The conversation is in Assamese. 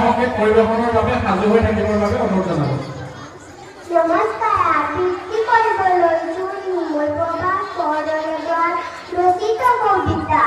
সংগীত পৰিৱেশনৰ বাবে সাজু হৈ থাকিবৰ বাবে অনুৰোধ জনালোঁ। নমস্কাৰ, আবৃত্তি কৰিব লৈছোঁ নিৰ্মল প্ৰভা বৰদলৈৰ ৰচিত কবিতা।